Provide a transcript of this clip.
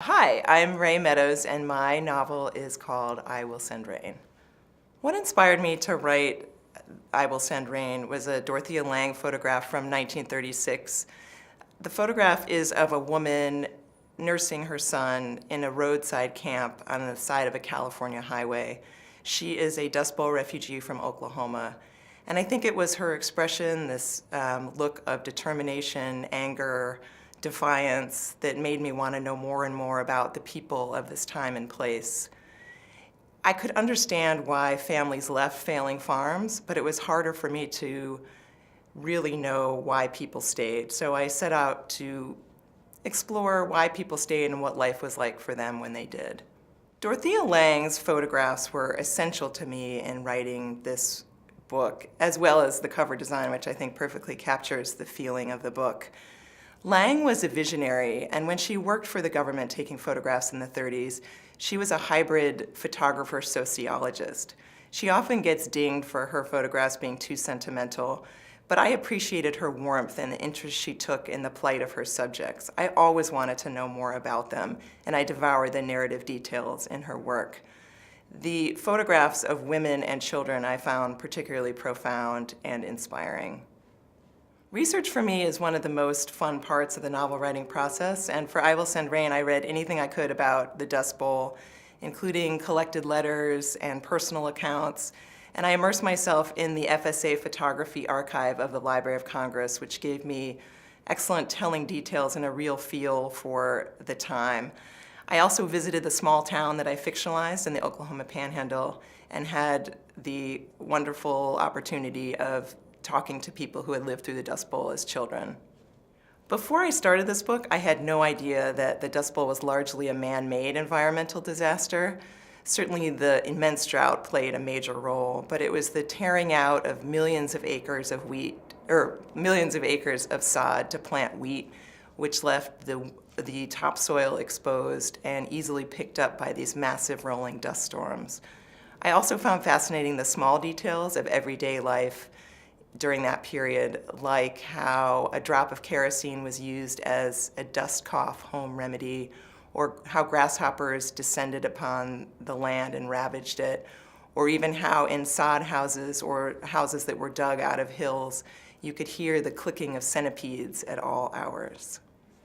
Hi, I'm Rae Meadows, and my novel is called I Will Send Rain. What inspired me to write I Will Send Rain was a Dorothea Lange photograph from 1936. The photograph is of a woman nursing her son in a roadside camp on the side of a California highway. She is a Dust Bowl refugee from Oklahoma. And I think it was her expression, this look of determination, anger, defiance, that made me want to know more and more about the people of this time and place. I could understand why families left failing farms, but it was harder for me to really know why people stayed. So I set out to explore why people stayed and what life was like for them when they did. Dorothea Lange's photographs were essential to me in writing this book, as well as the cover design, which I think perfectly captures the feeling of the book. Lange was a visionary, and when she worked for the government taking photographs in the 30s, she was a hybrid photographer-sociologist. She often gets dinged for her photographs being too sentimental, but I appreciated her warmth and the interest she took in the plight of her subjects. I always wanted to know more about them, and I devoured the narrative details in her work. The photographs of women and children I found particularly profound and inspiring. Research for me is one of the most fun parts of the novel writing process, and for I Will Send Rain, I read anything I could about the Dust Bowl, including collected letters and personal accounts, and I immersed myself in the FSA photography archive of the Library of Congress, which gave me excellent telling details and a real feel for the time. I also visited the small town that I fictionalized in the Oklahoma Panhandle and had the wonderful opportunity of talking to people who had lived through the Dust Bowl as children. Before I started this book, I had no idea that the Dust Bowl was largely a man-made environmental disaster. Certainly the immense drought played a major role, but it was the tearing out of millions of acres of wheat, or millions of acres of sod to plant wheat, which left the topsoil exposed and easily picked up by these massive rolling dust storms. I also found fascinating the small details of everyday life during that period, like how a drop of kerosene was used as a dust cough home remedy, or how grasshoppers descended upon the land and ravaged it, or even how in sod houses or houses that were dug out of hills, you could hear the clicking of centipedes at all hours.